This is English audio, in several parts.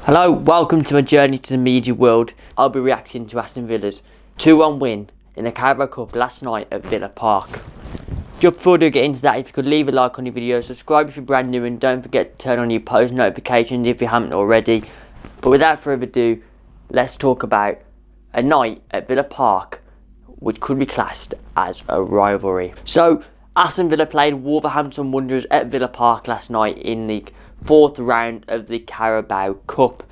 Hello, welcome to my journey to the media world. I'll be reacting to Aston Villa's 2-1 win in the Carabao Cup last night at Villa Park. Just before we get into that, if you could leave a like on your video, subscribe if you're brand new, and don't forget to turn on your post notifications if you haven't already. But without further ado, let's talk about a night at Villa Park which could be classed as a rivalry. So, Aston Villa played Wolverhampton Wanderers at Villa Park last night in the fourth round of the Carabao Cup.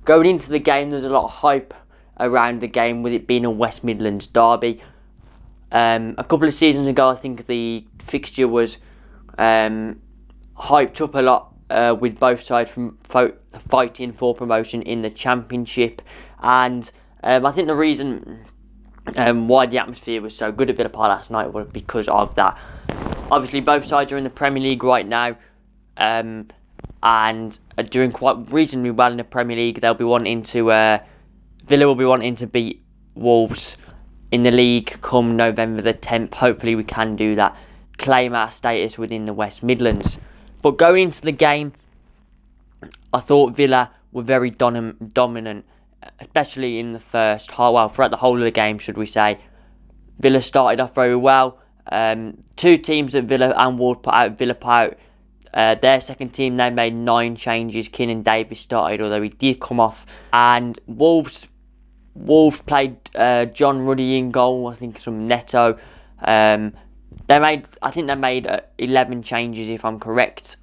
Going into the game, there's a lot of hype around the game with it being a West Midlands derby. A couple of seasons ago, I think the fixture was hyped up a lot with both sides from fighting for promotion in the Championship, and I think the reason why the atmosphere was so good at Villa Park last night was because of that. Obviously, both sides are in the Premier League right now, and are doing quite reasonably well in the Premier League. They'll be wanting to, Villa will be wanting to beat Wolves in the league come November the 10th. Hopefully we can do that, claim our status within the West Midlands. But going into the game, I thought Villa were very dominant, especially in the first half. Well, throughout the whole of the game, should we say. Villa started off very well. Two teams at Villa and Wolves put out Villa Park. Their second team, they made 9 changes. Keenan Davis started, although he did come off. And Wolves played John Ruddy in goal. I think some Neto. I think they made 11 changes, if I'm correct,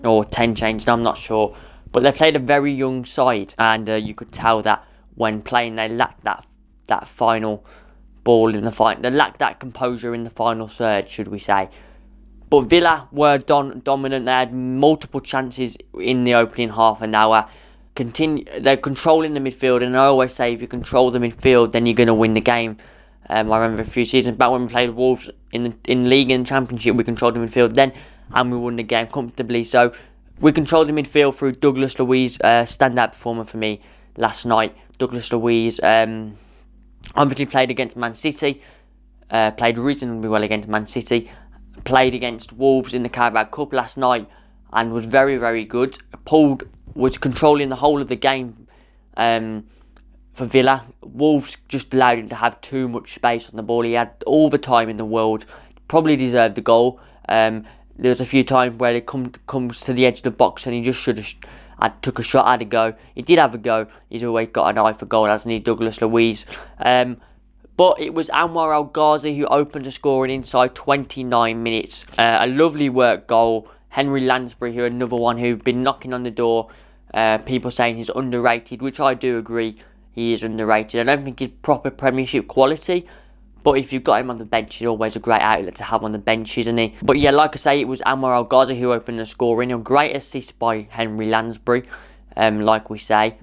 or 10 changes. I'm not sure. But they played a very young side, and you could tell that when playing, they lacked that final ball in the fight. They lacked that composure in the final third, should we say. But Villa were dominant. They had multiple chances in the opening half an hour. They're controlling the midfield, and I always say if you control the midfield, then you're going to win the game. I remember a few seasons back when we played Wolves in league and championship, we controlled the midfield then, and we won the game comfortably. So we controlled the midfield through Douglas Luiz, standout performer for me last night. Douglas Luiz obviously played against Man City, played reasonably well against Man City. Played against Wolves in the Carabao Cup last night and was very, very good. Was controlling the whole of the game for Villa. Wolves just allowed him to have too much space on the ball. He had all the time in the world. Probably deserved the goal. There was a few times where it comes to the edge of the box and he just should have took a shot, had a go. He did have a go. He's always got an eye for goal, hasn't he, Douglas Luiz? But it was Anwar El Ghazi who opened the scoring inside 29 minutes. A lovely work goal. Henry Lansbury, who another one who'd been knocking on the door. People saying he's underrated, which I do agree. He is underrated. I don't think he's proper Premiership quality. But if you've got him on the bench, he's always a great outlet to have on the bench, isn't he? But yeah, like I say, it was Anwar El Ghazi who opened the scoring. A great assist by Henry Lansbury, like we say.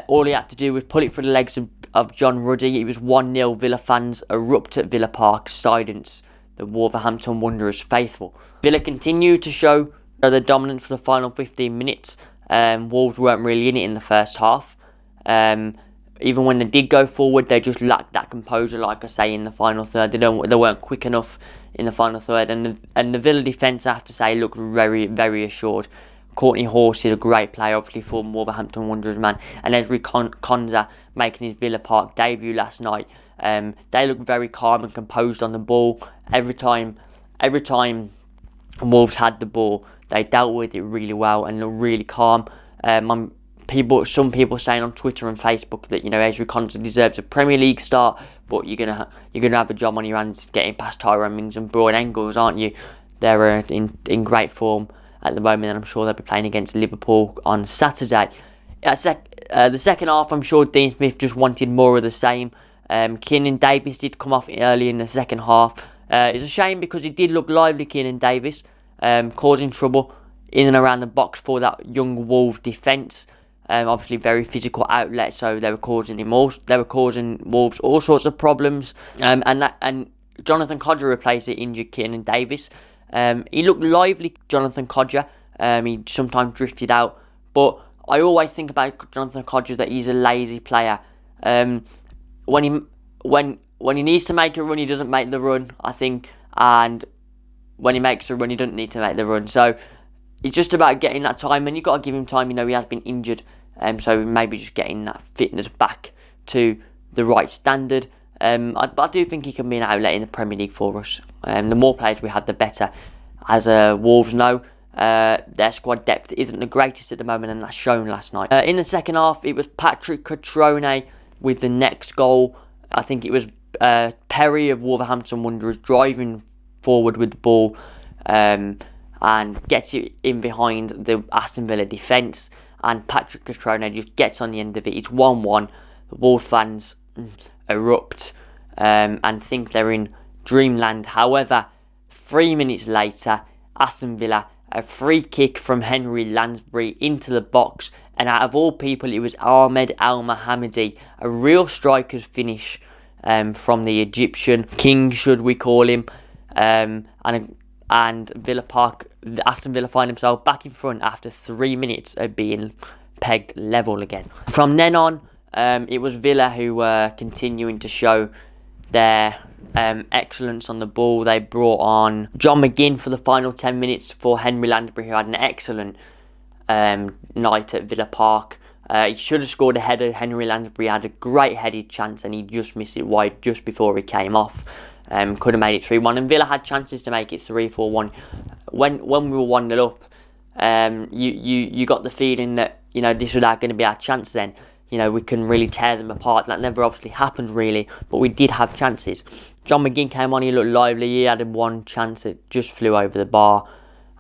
All he had to do was put it through the legs of John Ruddy. It was 1-0. Villa fans erupt at Villa Park, silence the Wolverhampton Wanderers faithful. Villa continued to show their dominance for the final 15 minutes. Wolves weren't really in it in the first half. Even when they did go forward, they just lacked that composure, like I say, in the final third. They weren't quick enough in the final third. And the Villa defence, I have to say, looked very, very assured. Courtney Horsey, a great player, obviously former Wolverhampton Wanderers man, and Ezri Konsa making his Villa Park debut last night. They looked very calm and composed on the ball. Every time Wolves had the ball, they dealt with it really well and looked really calm. Some people saying on Twitter and Facebook that Ezri Konsa deserves a Premier League start, but you're gonna have a job on your hands getting past Tyrone Mings and Brian Engels, aren't you? They're in great form at the moment, and I'm sure they'll be playing against Liverpool on Saturday. The second half, I'm sure Dean Smith just wanted more of the same. Keenan Davis did come off early in the second half. It's a shame because he did look lively, Keenan Davis, causing trouble in and around the box for that young Wolves defence. Obviously, very physical outlet, so they were causing Wolves all sorts of problems. And Jonathan Kodjia replaced the injured Keenan Davis. He looked lively, Jonathan Kodjia. He sometimes drifted out, but I always think about Jonathan Kodjia that he's a lazy player. When he needs to make a run, he doesn't make the run, I think, and when he makes a run, he doesn't need to make the run. So it's just about getting that time, and you've got to give him time. He has been injured, so maybe just getting that fitness back to the right standard. I do think he can be an outlet in the Premier League for us. The more players we have, the better. As Wolves know, their squad depth isn't the greatest at the moment, and that's shown last night. In the second half, it was Patrick Cutrone with the next goal. I think it was Perry of Wolverhampton Wanderers driving forward with the ball, and gets it in behind the Aston Villa defence, and Patrick Cutrone just gets on the end of it. It's 1-1. The Wolves fans erupt and think they're in dreamland. However, 3 minutes later, Aston Villa, a free kick from Henry Lansbury into the box, and out of all people, it was Ahmed El Mohammadi, a real striker's finish from the Egyptian king, should we call him, and Villa Park, Aston Villa find themselves back in front after 3 minutes of being pegged level again. From then on, it was Villa who were continuing to show their excellence on the ball. They brought on John McGinn for the final 10 minutes for Henry Lansbury, who had an excellent night at Villa Park. He should have scored a header. Henry Lansbury had a great headed chance, and he just missed it wide just before he came off. Could have made it 3-1, and Villa had chances to make it 3-4-1. When we were 1-0 up, you got the feeling that this was going to be our chance then. We couldn't really tear them apart. That never obviously happened really, but we did have chances. John McGinn came on, he looked lively. He had one chance that just flew over the bar.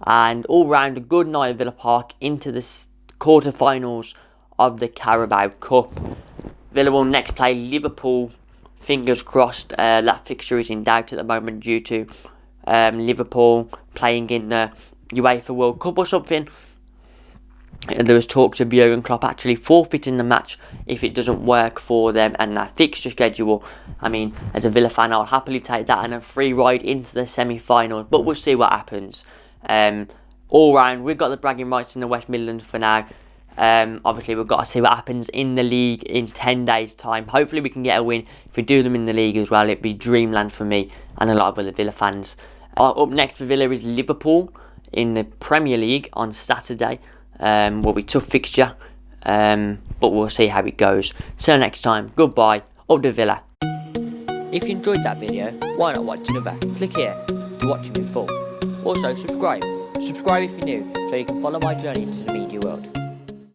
And all round, a good night at Villa Park into the quarter-finals of the Carabao Cup. Villa will next play Liverpool. Fingers crossed. That fixture is in doubt at the moment due to Liverpool playing in the UEFA World Cup or something. There was talks of Jurgen Klopp actually forfeiting the match if it doesn't work for them and their fixture schedule. I mean, as a Villa fan, I'll happily take that and a free ride into the semi-finals, but we'll see what happens. All round, we've got the bragging rights in the West Midlands for now. Obviously, we've got to see what happens in the league in 10 days' time. Hopefully, we can get a win. If we do them in the league as well, it'd be dreamland for me and a lot of other Villa fans. Up next for Villa is Liverpool in the Premier League on Saturday. Will be a tough fixture, but we'll see how it goes. Till next time, goodbye, up to Villa. If you enjoyed that video, why not watch another? Click here to watch them in full. Also, subscribe if you're new, so you can follow my journey into the media.